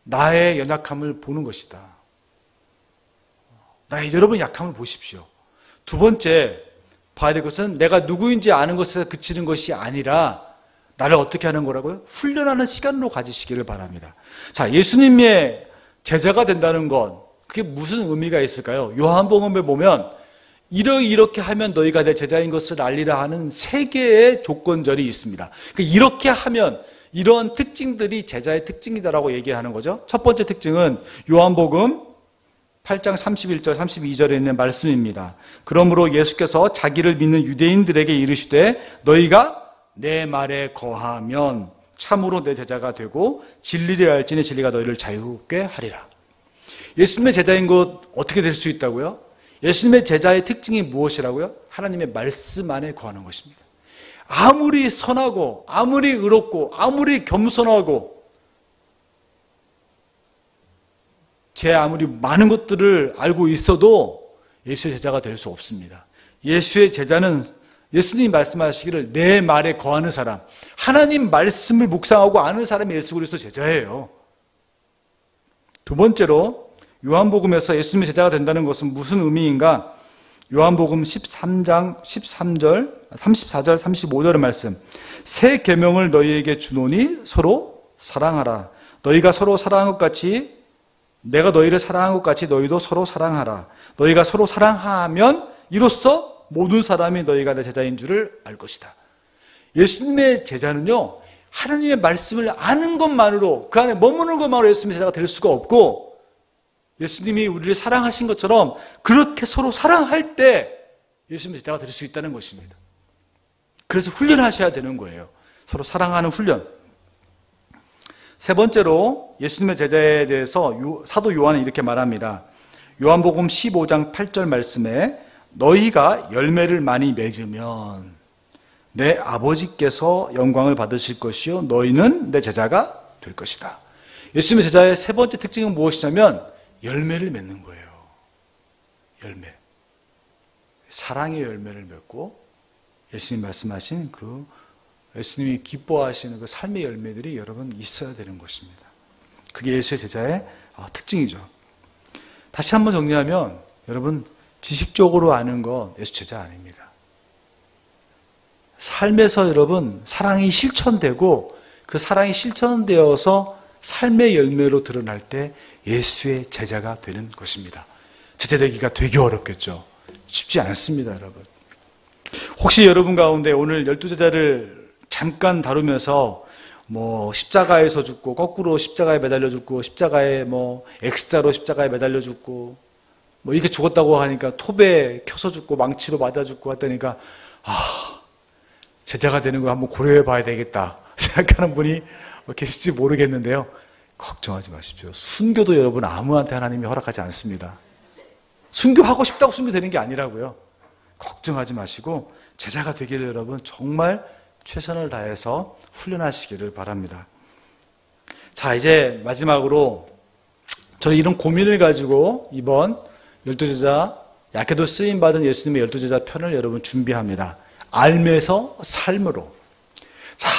나의 연약함을 보는 것이다. 여러분의 약함을 보십시오. 두 번째 봐야 될 것은 내가 누구인지 아는 것에 그치는 것이 아니라 나를 어떻게 하는 거라고요? 훈련하는 시간으로 가지시기를 바랍니다. 자, 예수님의 제자가 된다는 건 그게 무슨 의미가 있을까요? 요한복음에 보면 이렇게 하면 너희가 내 제자인 것을 알리라 하는 세 개의 조건절이 있습니다. 이렇게 하면 이런 특징들이 제자의 특징이다라고 얘기하는 거죠. 첫 번째 특징은 요한복음 8장 31절 32절에 있는 말씀입니다. 그러므로 예수께서 자기를 믿는 유대인들에게 이르시되 너희가 내 말에 거하면 참으로 내 제자가 되고 진리를 알지니 진리가 너희를 자유롭게 하리라. 예수님의 제자인 것 어떻게 될 수 있다고요? 예수님의 제자의 특징이 무엇이라고요? 하나님의 말씀 안에 거하는 것입니다. 아무리 선하고 아무리 의롭고 아무리 겸손하고 아무리 많은 것들을 알고 있어도 예수의 제자가 될 수 없습니다. 예수의 제자는 예수님이 말씀하시기를 내 말에 거하는 사람, 하나님 말씀을 묵상하고 아는 사람이 예수 그리스도 제자예요. 두 번째로 요한복음에서 예수님의 제자가 된다는 것은 무슨 의미인가? 요한복음 13장 13절, 34절, 35절의 말씀. 새 계명을 너희에게 주노니 서로 사랑하라. 너희가 서로 사랑한 것 같이 내가 너희를 사랑한 것 같이 너희도 서로 사랑하라. 너희가 서로 사랑하면 이로써 모든 사람이 너희가 내 제자인 줄을 알 것이다. 예수님의 제자는요, 하나님의 말씀을 아는 것만으로, 그 안에 머무는 것만으로 예수님의 제자가 될 수가 없고, 예수님이 우리를 사랑하신 것처럼 그렇게 서로 사랑할 때 예수님의 제자가 될 수 있다는 것입니다. 그래서 훈련하셔야 되는 거예요. 서로 사랑하는 훈련. 세 번째로 예수님의 제자에 대해서 사도 요한은 이렇게 말합니다. 요한복음 15장 8절 말씀에 너희가 열매를 많이 맺으면 내 아버지께서 영광을 받으실 것이요 너희는 내 제자가 될 것이다. 예수님의 제자의 세 번째 특징은 무엇이냐면 열매를 맺는 거예요. 열매. 사랑의 열매를 맺고 예수님 말씀하신 그 예수님이 기뻐하시는 그 삶의 열매들이 여러분 있어야 되는 것입니다. 그게 예수의 제자의 특징이죠. 다시 한번 정리하면 여러분 지식적으로 아는 건 예수 제자 아닙니다. 삶에서 여러분 사랑이 실천되고 그 사랑이 실천되어서 삶의 열매로 드러날 때 예수의 제자가 되는 것입니다. 제자 되기가 되게 어렵겠죠. 쉽지 않습니다, 여러분. 혹시 여러분 가운데 오늘 12제자를 잠깐 다루면서 십자가에서 죽고 거꾸로 십자가에 매달려 죽고 십자가에 X자로 십자가에 매달려 죽고 이렇게 죽었다고 하니까 톱에 켜서 죽고 망치로 맞아 죽고 했다니까 제자가 되는 거 한번 고려해 봐야 되겠다 생각하는 분이 계실지 모르겠는데요. 걱정하지 마십시오. 순교도 여러분 아무한테 하나님이 허락하지 않습니다. 순교하고 싶다고 순교되는 게 아니라고요. 걱정하지 마시고 제자가 되기를 여러분 정말 최선을 다해서 훈련하시기를 바랍니다. 자, 이제 마지막으로 저는 이런 고민을 가지고 이번 12제자 약해도 쓰임받은 예수님의 12제자 편을 여러분 준비합니다. 알면서 삶으로. 자,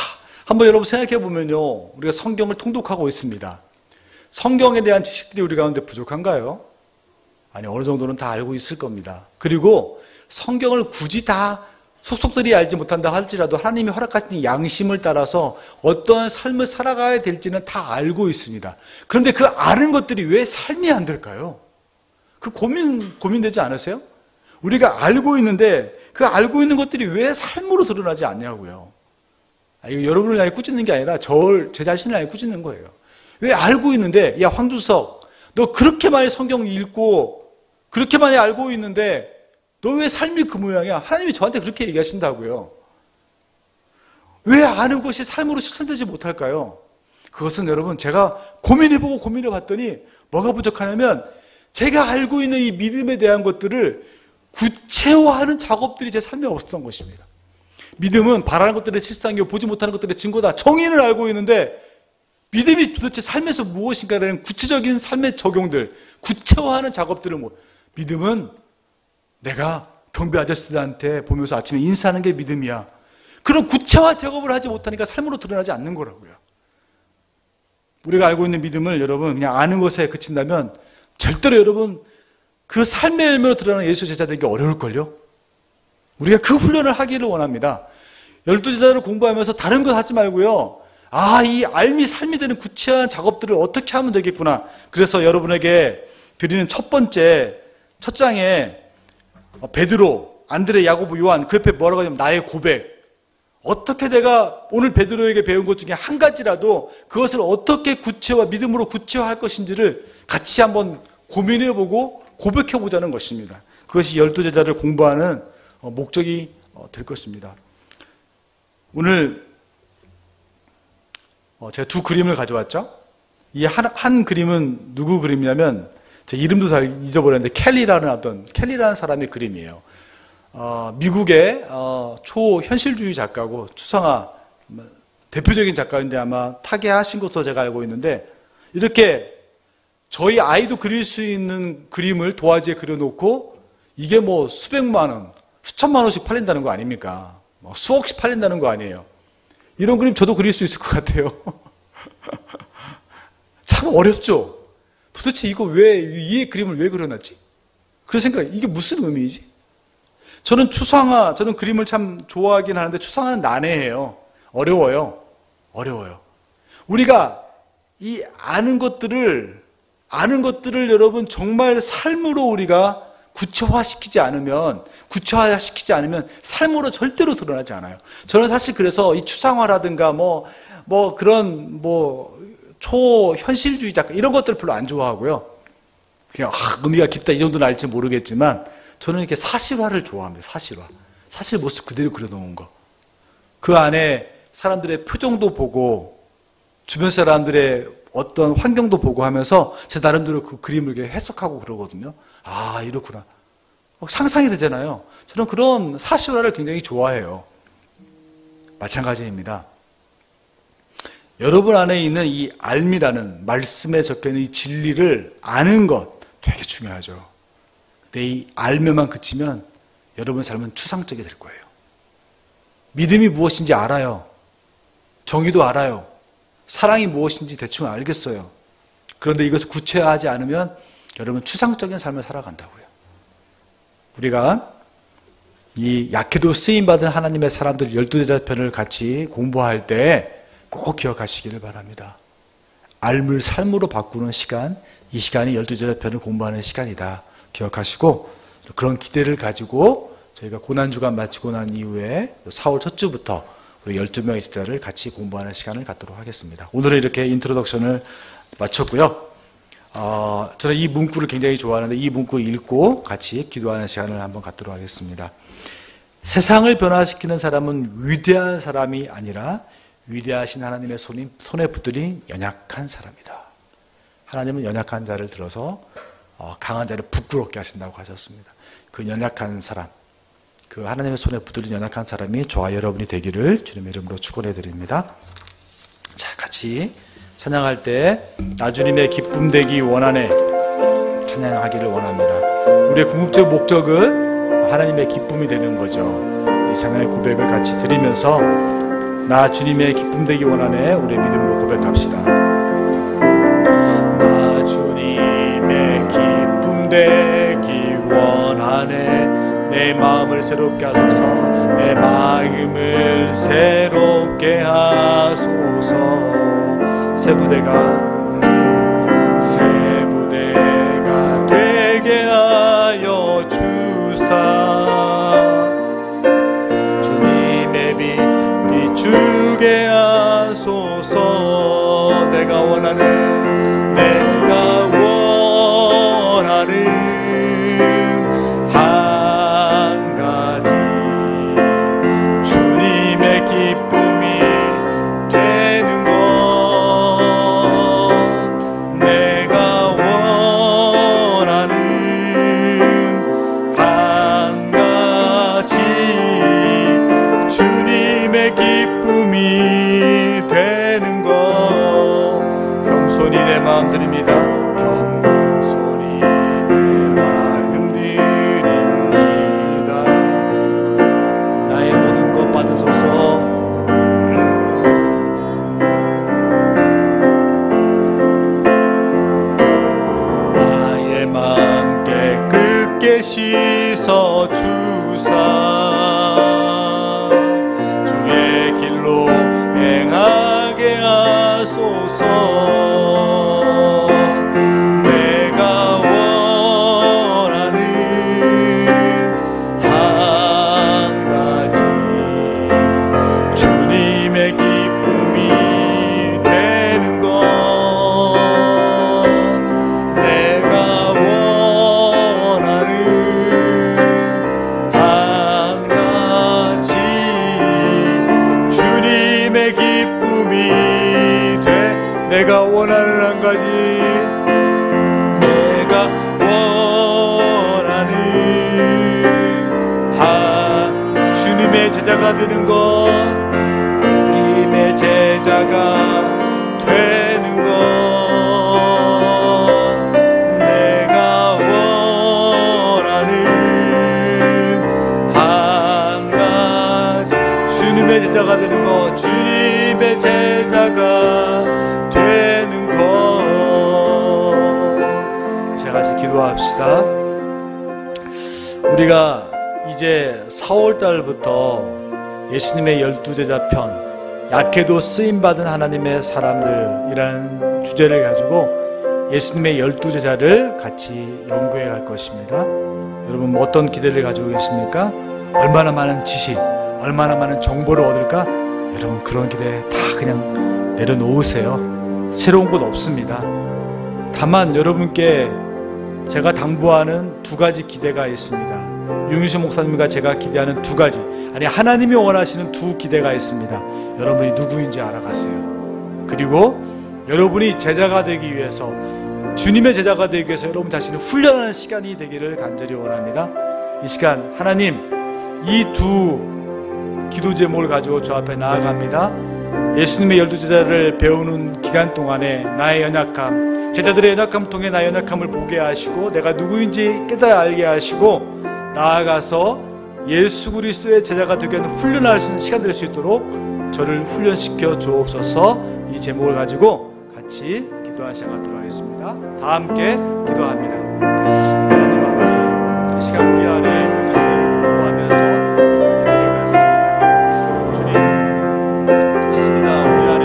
한번 여러분 생각해 보면요. 우리가 성경을 통독하고 있습니다. 성경에 대한 지식들이 우리 가운데 부족한가요? 아니, 어느 정도는 다 알고 있을 겁니다. 그리고 성경을 굳이 다 속속들이 알지 못한다 할지라도 하나님이 허락하신 양심을 따라서 어떤 삶을 살아가야 될지는 다 알고 있습니다. 그런데 그 아는 것들이 왜 삶이 안 될까요? 그 고민되지 않으세요? 우리가 알고 있는데 그 알고 있는 것들이 왜 삶으로 드러나지 않냐고요. 이거 여러분을 향해 꾸짖는 게 아니라 제 자신을 향해 꾸짖는 거예요. 왜 알고 있는데, 야 황주석, 너 그렇게 많이 성경 읽고 그렇게 많이 알고 있는데 너 왜 삶이 그 모양이야? 하나님이 저한테 그렇게 얘기하신다고요. 왜 아는 것이 삶으로 실천되지 못할까요? 그것은 여러분 제가 고민해보고 고민해봤더니 뭐가 부족하냐면 제가 알고 있는 이 믿음에 대한 것들을 구체화하는 작업들이 제 삶에 없었던 것입니다. 믿음은 바라는 것들의 실상이고 보지 못하는 것들의 증거다. 정의를 알고 있는데 믿음이 도대체 삶에서 무엇인가라는 구체적인 삶의 적용들, 구체화하는 작업들을 믿음은 내가 경비 아저씨들한테 보면서 아침에 인사하는 게 믿음이야. 그런 구체화 작업을 하지 못하니까 삶으로 드러나지 않는 거라고요. 우리가 알고 있는 믿음을 여러분 그냥 아는 것에 그친다면 절대로 여러분 그 삶의 열매로 드러나는 예수 제자 되기 어려울걸요. 우리가 그 훈련을 하기를 원합니다. 12제자를 공부하면서 다른 것 하지 말고요. 이 알미 삶이 되는 구체화한 작업들을 어떻게 하면 되겠구나. 그래서 여러분에게 드리는 첫 장에 베드로, 안드레, 야고보, 요한 그 옆에 뭐라고 하냐면 나의 고백. 어떻게 내가 오늘 베드로에게 배운 것 중에 한 가지라도 그것을 어떻게 믿음으로 구체화할 것인지를 같이 한번 고민해보고 고백해보자는 것입니다. 그것이 12제자를 공부하는 목적이 될 것입니다. 오늘 제가 두 그림을 가져왔죠. 이 한 그림은 누구 그림이냐면 제 이름도 잘 잊어버렸는데 켈리라는 사람의 그림이에요. 미국의 초현실주의 작가고 추상화 대표적인 작가인데 아마 타계하신 것으로 제가 알고 있는데 이렇게 저희 아이도 그릴 수 있는 그림을 도화지에 그려놓고 이게 수백만 원, 수천만 원씩 팔린다는 거 아닙니까? 수억씩 팔린다는 거 아니에요. 이런 그림 저도 그릴 수 있을 것 같아요. 참 어렵죠? 도대체 이 그림을 왜 그려놨지? 그래서 이게 무슨 의미이지? 저는 저는 그림을 참 좋아하긴 하는데 추상화는 난해해요. 어려워요. 우리가 이 아는 것들을 여러분 정말 삶으로 우리가 구체화시키지 않으면 삶으로 절대로 드러나지 않아요. 저는 사실 그래서 이 추상화라든가 그런 초현실주의 작가 이런 것들을 별로 안 좋아하고요. 그냥 의미가 깊다 이 정도는 알지 모르겠지만 저는 이렇게 사실화를 좋아합니다. 사실 모습 그대로 그려놓은 거. 그 안에 사람들의 표정도 보고 주변 사람들의 어떤 환경도 보고 하면서 제 나름대로 그 그림을 이렇게 해석하고 그러거든요. 이렇구나. 상상이 되잖아요. 저는 그런 사실화를 굉장히 좋아해요. 마찬가지입니다. 여러분 안에 있는 이 알미라는 말씀에 적혀있는 이 진리를 아는 것 되게 중요하죠. 근데 이 알면만 그치면 여러분의 삶은 추상적이 될 거예요. 믿음이 무엇인지 알아요. 정의도 알아요. 사랑이 무엇인지 대충 알겠어요. 그런데 이것을 구체화하지 않으면 여러분 추상적인 삶을 살아간다고요. 우리가 이 약해도 쓰임받은 하나님의 사람들 12제자편을 같이 공부할 때 꼭 기억하시기를 바랍니다. 알물 삶으로 바꾸는 시간, 이 시간이 12제자편을 공부하는 시간이다. 기억하시고 그런 기대를 가지고 저희가 고난주간 마치고 난 이후에 4월 첫 주부터 우리 12명의 제자를 같이 공부하는 시간을 갖도록 하겠습니다. 오늘은 이렇게 인트로덕션을 마쳤고요. 저는 이 문구를 굉장히 좋아하는데 이 문구 읽고 같이 기도하는 시간을 한번 갖도록 하겠습니다. 세상을 변화시키는 사람은 위대한 사람이 아니라 위대하신 하나님의 손에 붙들린 연약한 사람이다. 하나님은 연약한 자를 들어서 강한 자를 부끄럽게 하신다고 하셨습니다. 그 연약한 사람, 그 하나님의 손에 붙들린 연약한 사람이 저와 여러분이 되기를 주님의 이름으로 축원해 드립니다. 자, 같이 찬양할 때 나 주님의 기쁨 되기 원하네 찬양하기를 원합니다. 우리의 궁극적 목적은 하나님의 기쁨이 되는 거죠. 이 찬양의 고백을 같이 드리면서 나 주님의 기쁨 되기 원하네 우리의 믿음으로 고백합시다. 나 주님의 기쁨 되기 원하네 내 마음을 새롭게 하소서 내 마음을 새롭게 하소서 세부대가 되게 하여 주사 주님의 빛 비추게 하소서 내가 원하는 한 가지 주님의 기쁨이 되는 것 내가 원하는 한 가지 주님의 기쁨이 되는 것 겸손히 내 마음 드립니다. 겸손히 내 마음 드립니다. 나의 모든 것 받으소서. 나의 마음 깨끗게 씻어 주사 주의 길로 행하게 하소서. 내가 원하는 한 가지 주님의 기쁨이 되는 것 내가 원하는 한 가지 주님의 기쁨이 돼 내가 원하는 한 가지 내가 원하는 주님의 제자가 되는 것 주님의 제자가 되는 것 내가 원하는 한 가지 주님의 제자가 되는 것 주님의 제자가 되는 것 이제 같이 기도합시다. 우리가 이제 4월달부터 예수님의 12제자 편 약해도 쓰임받은 하나님의 사람들이라는 주제를 가지고 예수님의 12제자를 같이 연구해 갈 것입니다. 여러분 뭐 어떤 기대를 가지고 계십니까? 얼마나 많은 지식, 얼마나 많은 정보를 얻을까? 여러분 그런 기대 다 그냥 내려놓으세요. 새로운 것 없습니다. 다만 여러분께 제가 당부하는 두 가지 기대가 있습니다. 윤유신 목사님과 제가 기대하는 두 가지, 아니 하나님이 원하시는 두 기대가 있습니다. 여러분이 누구인지 알아가세요. 그리고 여러분이 제자가 되기 위해서, 주님의 제자가 되기 위해서 여러분 자신을 훈련하는 시간이 되기를 간절히 원합니다. 이 시간 하나님 이 두 기도 제목을 가지고 주 앞에 나아갑니다. 예수님의 12제자를 배우는 기간 동안에 나의 연약함, 제자들의 연약함을 통해 나의 연약함을 보게 하시고 내가 누구인지 깨달아 알게 하시고 나아가서 예수 그리스도의 제자가 되게 하는 훈련할 수 있는 시간 될 수 있도록 저를 훈련시켜 주옵소서. 이 제목을 가지고 같이 기도하는 시간 갖도록 하겠습니다. 다 함께 기도합니다. 하나님 아버지, 이 시간 우리 안에 주님을 공부하면서 기도하겠습니다. 주님, 그렇습니다. 우리 안에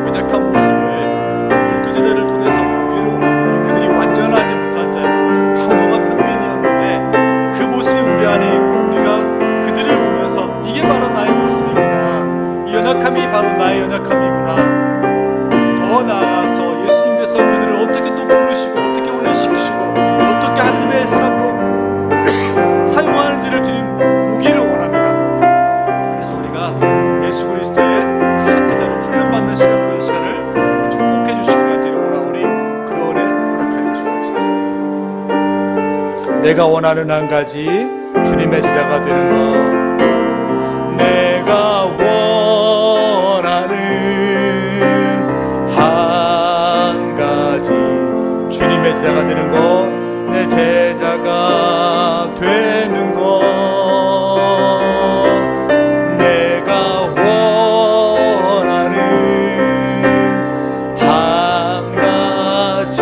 연약한 모습을 12제자를 통해서 보기로 그들이 완전하지 못한 자였고 평범한 평민이었는데 그 모습이 우리 안에 있고 우리가 그들을 보면서 이게 바로 나의 모습이구나, 이 연약함이 바로 나의 연약함이구나, 더 나아가서 예수님께서 그들을 어떻게 또 부르시고 어떻게 훈련시키시고 어떻게 하나님의 사람으로 사용하는지를 주님 보기를 원합니다. 그래서 우리가 예수 그리스도의 참 제자로 훈련받는 시간으로 이 시간을 축복해 주시기 원하노니 그런 은혜 허락하여 주옵소서. 내가 원하는 한 가지 주님의 제자가 되는 것, 내가 원하는 한 가지 주님의 제자가 되는 것, 내 제자가 되는 것, 내가 원하는 한 가지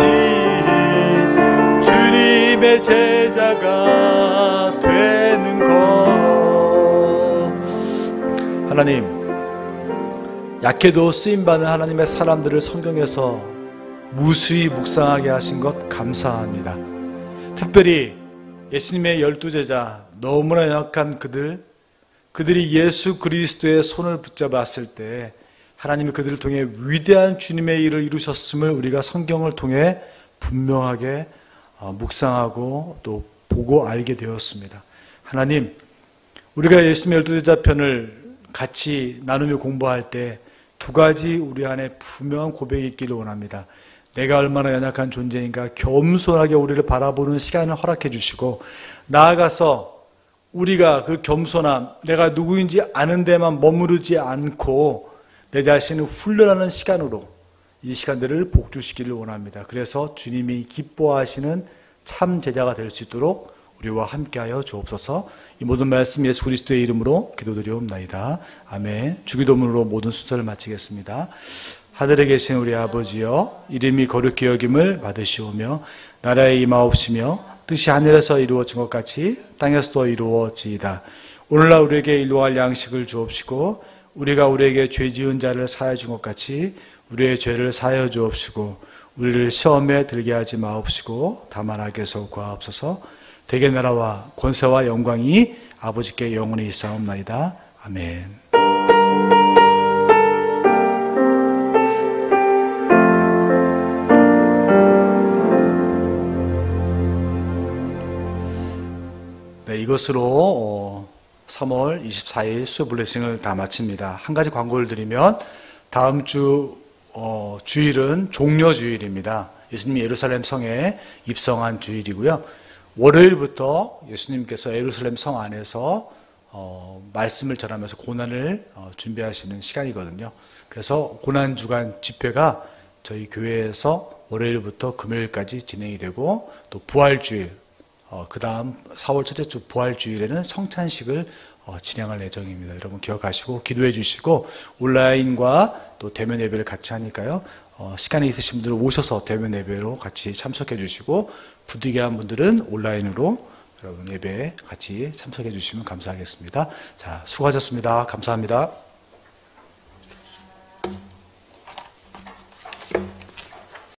주님의 제자가 되는 것. 하나님, 약해도 쓰임받는 하나님의 사람들을 성경에서 무수히 묵상하게 하신 것 감사합니다. 특별히 예수님의 12제자, 너무나 연약한 그들이 예수 그리스도의 손을 붙잡았을 때 하나님이 그들을 통해 위대한 주님의 일을 이루셨음을 우리가 성경을 통해 분명하게 묵상하고 또 보고 알게 되었습니다. 하나님, 우리가 예수님의 12제자 편을 같이 나누며 공부할 때 두 가지 우리 안에 분명한 고백이 있기를 원합니다. 내가 얼마나 연약한 존재인가 겸손하게 우리를 바라보는 시간을 허락해 주시고, 나아가서 우리가 그 겸손함, 내가 누구인지 아는 데만 머무르지 않고 내 자신을 훈련하는 시간으로 이 시간들을 복주시기를 원합니다. 그래서 주님이 기뻐하시는 참 제자가 될 수 있도록 우리와 함께하여 주옵소서. 이 모든 말씀 예수 그리스도의 이름으로 기도드리옵나이다. 아멘. 주기도문으로 모든 순서를 마치겠습니다. 하늘에 계신 우리 아버지여, 이름이 거룩히 여김을 받으시오며 나라의 임하옵시며 뜻이 하늘에서 이루어진 것 같이 땅에서도 이루어지이다. 오늘날 우리에게 일용할 양식을 주옵시고 우리가 우리에게 죄 지은 자를 사하여 준 것 같이 우리의 죄를 사하여 주옵시고 우리를 시험에 들게 하지 마옵시고 다만 악에서 구하옵소서. 대개 나라와 권세와 영광이 아버지께 영원히 있사옵나이다. 아멘. 네, 이것으로 3월 24일 수요 블레싱을 다 마칩니다. 한 가지 광고를 드리면 다음 주 주일은 종려 주일입니다. 예수님이 예루살렘 성에 입성한 주일이고요. 월요일부터 예수님께서 예루살렘 성 안에서 말씀을 전하면서 고난을 준비하시는 시간이거든요. 그래서 고난주간 집회가 저희 교회에서 월요일부터 금요일까지 진행이 되고, 또 부활주일, 그 다음 4월 첫째 주 부활주일에는 성찬식을 진행할 예정입니다. 여러분 기억하시고 기도해 주시고, 온라인과 또 대면 예배를 같이 하니까요, 시간이 있으신 분들은 오셔서 대면 예배로 같이 참석해 주시고, 부득이한 분들은 온라인으로 여러분 예배에 같이 참석해 주시면 감사하겠습니다. 자, 수고하셨습니다. 감사합니다.